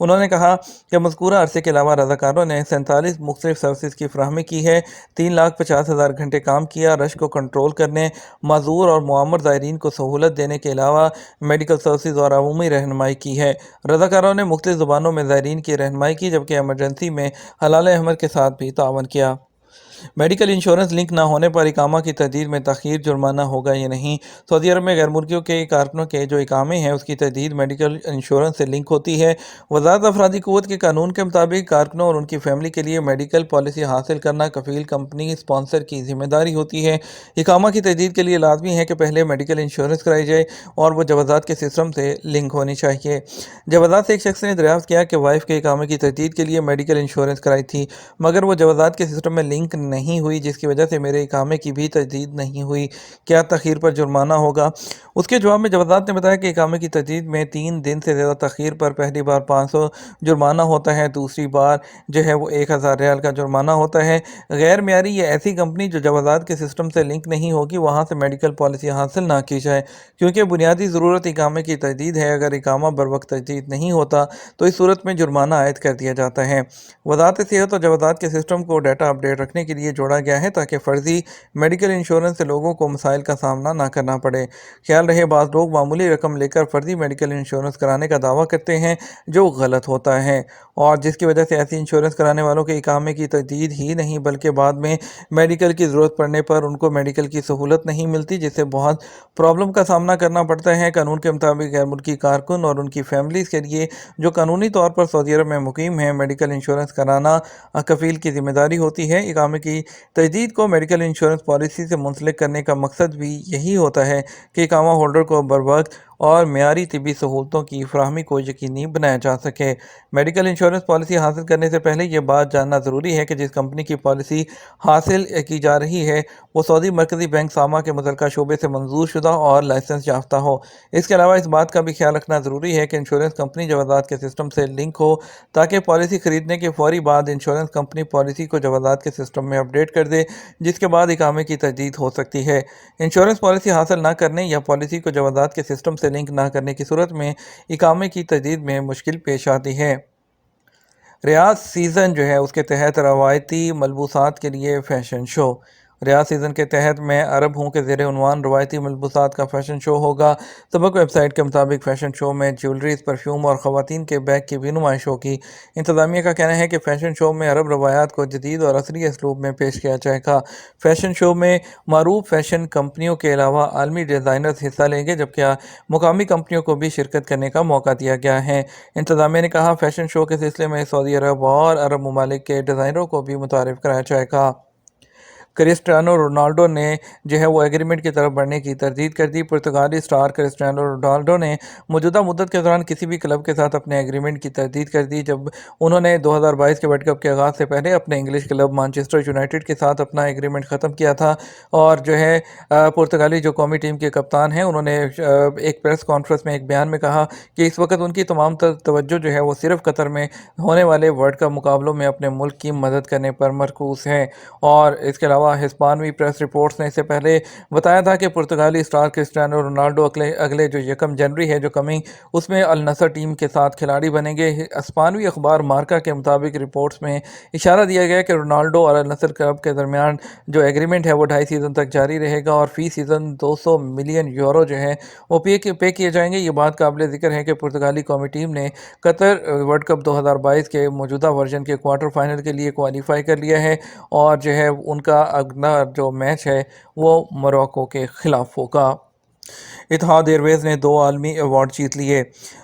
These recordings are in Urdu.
انہوں نے کہا کہ مذکورہ عرصے کے علاوہ رضاکاروں نے 47 مختلف سروسز کی فراہمی کی ہے، 3,50,000 گھنٹے کام کیا، رش کو کنٹرول کرنے، معذور اور معمر زائرین کو سہولت دینے کے علاوہ میڈیکل سروسز اور عمومی رہنمائی کی ہے۔ رضاکاروں نے مختلف زبانوں میں زائرین کی رہنمائی کی، جبکہ ایمرجنسی میں ہلال احمر کے ساتھ بھی تعاون کیا۔ میڈیکل انشورنس لنک نہ ہونے پر اقامہ کی تجدید میں تاخیر جرمانہ ہوگا یا نہیں؟ سعودی عرب میں غیر ملکیوں کے کارکنوں کے جو اقامے ہیں اس کی تجدید میڈیکل انشورنس سے لنک ہوتی ہے۔ وزارت افرادی قوت کے قانون کے مطابق کارکنوں اور ان کی فیملی کے لیے میڈیکل پالیسی حاصل کرنا کفیل کمپنی اسپانسر کی ذمہ داری ہوتی ہے۔ اقامہ کی تجدید کے لیے لازمی ہے کہ پہلے میڈیکل انشورنس کرائی جائے اور وہ جوازات کے سسٹم سے لنک ہونی چاہیے۔ جوازات سے ایک شخص نے دریافت کیا کہ وائف کے اقامے کی تجدید کے لیے میڈیکل انشورنس کرائی تھی، مگر وہ جوازات کے سسٹم میں لنک نہیں ہوئی، جس کی وجہ سے میرے اقامے کی بھی تجدید نہیں ہوئی، کیا تاخیر پر جرمانہ ہوگا؟ اس کے جواب میں جوازات نے بتایا کہ اقامے کی تجدید میں 3 دن سے زیادہ تاخیر پر پہلی بار 500 جرمانہ ہوتا ہے، دوسری بار جو ہے وہ 1,000 ریال کا جرمانہ ہوتا ہے۔ غیر معیاری یا ایسی کمپنی جو جوازات کے سسٹم سے لنک نہیں ہوگی وہاں سے میڈیکل پالیسی حاصل نہ کی جائے، کیونکہ بنیادی ضرورت اقامے کی تجدید ہے۔ اگر اقامہ بروقت تجدید نہیں ہوتا تو اس صورت میں جرمانہ عائد کر دیا جاتا ہے۔ وزارت صحت اور جوازات کے سسٹم کو ڈیٹا اپڈیٹ رکھنے کے لیے جوڑا گیا ہے تاکہ فرضی میڈیکل انشورنس سے لوگوں کو مسائل کا سامنا نہ کرنا پڑے۔ خیال رہے بعض لوگ معمولی رقم لے کر فرضی میڈیکل انشورنس کرانے کا دعویٰ کرتے ہیں جو غلط ہوتا ہے، اور جس کی وجہ سے ایسی انشورنس کرانے والوں کے اقامے کی تجدید ہی نہیں بلکہ بعد میں میڈیکل کی ضرورت پڑنے پر ان کو میڈیکل کی سہولت نہیں ملتی، جس سے بہت پرابلم کا سامنا کرنا پڑتا ہے۔ قانون کے مطابق غیر ملکی کارکن اور ان کی فیملیز کے لیے جو قانونی طور پر سعودی عرب میں مقیم ہیں میڈیکل انشورنس کرانا کفیل کی ذمہ داری ہوتی ہے۔ اقامے کی تجدید کو میڈیکل انشورنس پالیسی سے منسلک کرنے کا مقصد بھی یہی ہوتا ہے کہ اقامہ ہولڈر کو بروقت اور معیاری طبی سہولتوں کی فراہمی کو یقینی بنایا جا سکے۔ میڈیکل انشورنس پالیسی حاصل کرنے سے پہلے یہ بات جاننا ضروری ہے کہ جس کمپنی کی پالیسی حاصل کی جا رہی ہے وہ سعودی مرکزی بینک ساما کے متعلقہ شعبے سے منظور شدہ اور لائسنس یافتہ ہو۔ اس کے علاوہ اس بات کا بھی خیال رکھنا ضروری ہے کہ انشورنس کمپنی جوازات کے سسٹم سے لنک ہو تاکہ پالیسی خریدنے کے فوری بعد انشورنس کمپنی پالیسی کو جوازات کے سسٹم میں اپڈیٹ کر دے، جس کے بعد اقامے کی تجدید ہو سکتی ہے۔ انشورنس پالیسی حاصل نہ کرنے یا پالیسی کو جوازات کے سسٹم سے لنک نہ کرنے کی صورت میں اقامے کی تجدید میں مشکل پیش آتی ہے۔ ریاض سیزن جو ہے اس کے تحت روایتی ملبوسات کے لیے فیشن شو۔ ریاض سیزن کے تحت میں عرب ہوں کے زیر عنوان روایتی ملبوسات کا فیشن شو ہوگا۔ سبق ویب سائٹ کے مطابق فیشن شو میں جیولریز، پرفیوم اور خواتین کے بیگ کی بھی نمائش ہوگی۔ انتظامیہ کا کہنا ہے کہ فیشن شو میں عرب روایات کو جدید اور عصری اسلوب میں پیش کیا جائے گا۔ فیشن شو میں معروف فیشن کمپنیوں کے علاوہ عالمی ڈیزائنرز حصہ لیں گے، جبکہ مقامی کمپنیوں کو بھی شرکت کرنے کا موقع دیا گیا ہے۔ انتظامیہ نے کہا فیشن شو کے سلسلے میں سعودی عرب اور عرب ممالک کے ڈیزائنروں کو بھی متعارف کرایا جائے گا۔ کرسٹیانو رونالڈو نے جو ہے وہ ایگریمنٹ کی طرف بڑھنے کی تردید کر دی۔ پرتگالی سٹار کرسٹیانو رونالڈو نے موجودہ مدت کے دوران کسی بھی کلب کے ساتھ اپنے ایگریمنٹ کی تردید کر دی، جب انہوں نے 2022 کے ورلڈ کپ کے آغاز سے پہلے اپنے انگلش کلب مانچسٹر یونائیٹڈ کے ساتھ اپنا ایگریمنٹ ختم کیا تھا۔ اور جو ہے پرتگالی جو قومی ٹیم کے کپتان ہیں انہوں نے ایک پریس کانفرنس میں ایک بیان میں کہا کہ اس وقت ان کی تمام توجہ جو ہے وہ صرف قطر میں ہونے والے ورلڈ کپ مقابلوں میں اپنے ملک کی مدد کرنے پر مرکوز ہے۔ اور اس کے علاوہ ہسپانوی پریس رپورٹس نے اس سے پہلے بتایا تھا کہ پرتگالی سٹار کرسٹیانو رونالڈو اگلے جو 1 جنوری ہے جو کمنگ اس میں النصر ٹیم کے ساتھ کھلاڑی بنیں گے۔ ہسپانوی اخبار مارکا کے مطابق رپورٹس میں اشارہ دیا گیا کہ رونالڈو اور النصر کلب کے درمیان جو ایگریمنٹ ہے وہ 2.5 سیزن تک جاری رہے گا اور فی سیزن 200 ملین یورو جو ہے وہ پے کیے جائیں گے۔ یہ بات قابل ذکر ہے کہ پرتگالی قومی ٹیم نے قطر ورلڈ کپ 2022 کے موجودہ ورژن کے کوارٹر فائنل کے لیے کوالیفائی کر لیا ہے، اور جو ہے ان کا اگلا جو میچ ہے وہ موروکو کے خلاف ہوگا۔ اتحاد ایئر ویز نے 2 عالمی ایوارڈ جیت لیے۔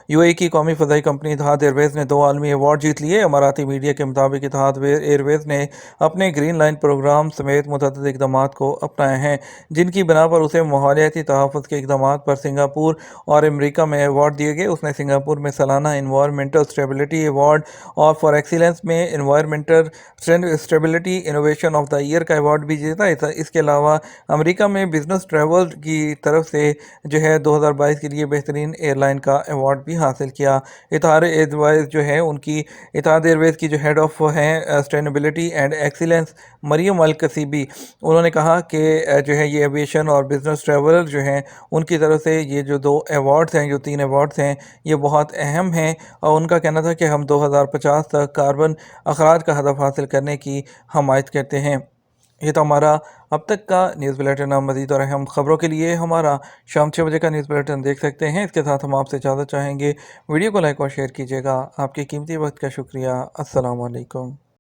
یو اے کی قومی فضائی کمپنی اتحاد ایئر ویز نے 2 عالمی ایوارڈ جیت لیے۔ اماراتی میڈیا کے مطابق اتحاد ایئر ویز نے اپنے گرین لائن پروگرام سمیت متعدد اقدامات کو اپنائے ہیں، جن کی بنا پر اسے ماحولیاتی تحفظ کے اقدامات پر سنگاپور اور امریکہ میں ایوارڈ دیے گئے۔ اس نے سنگاپور میں سالانہ انوائرمنٹل اسٹیبلٹی ایوارڈ اور فار ایکسیلنس میں environmental stability innovation of the year کا ایوارڈ بھی جیتا۔ اس کے علاوہ امریکہ میں بزنس ٹریول کی طرف سے جو ہے 2022 کے لیے بہترین ایئر لائن کا ایوارڈ بھی بھی حاصل کیا۔ اتحاد ایئرویز جو ہے ان کی اتحاد ایئرویز کی جو ہیڈ آف ہیں سسٹینیبلٹی اینڈ ایکسیلنس مریم القصیبی، انہوں نے کہا کہ جو ہے یہ ایویشن اور بزنس ٹریولر جو ہیں ان کی طرف سے یہ جو 2 ایوارڈز ہیں، جو 3 ایوارڈز ہیں، یہ بہت اہم ہیں، اور ان کا کہنا تھا کہ ہم 2050 تک کاربن اخراج کا ہدف حاصل کرنے کی حمایت کرتے ہیں۔ یہ تو ہمارا اب تک کا نیوز بلیٹن۔ مزید اور اہم خبروں کے لیے ہمارا شام 6 بجے کا نیوز بلیٹن دیکھ سکتے ہیں۔ اس کے ساتھ ہم آپ سے اجازت چاہیں گے، ویڈیو کو لائک اور شیئر کیجیے گا۔ آپ کے قیمتی وقت کا شکریہ۔ السلام علیکم۔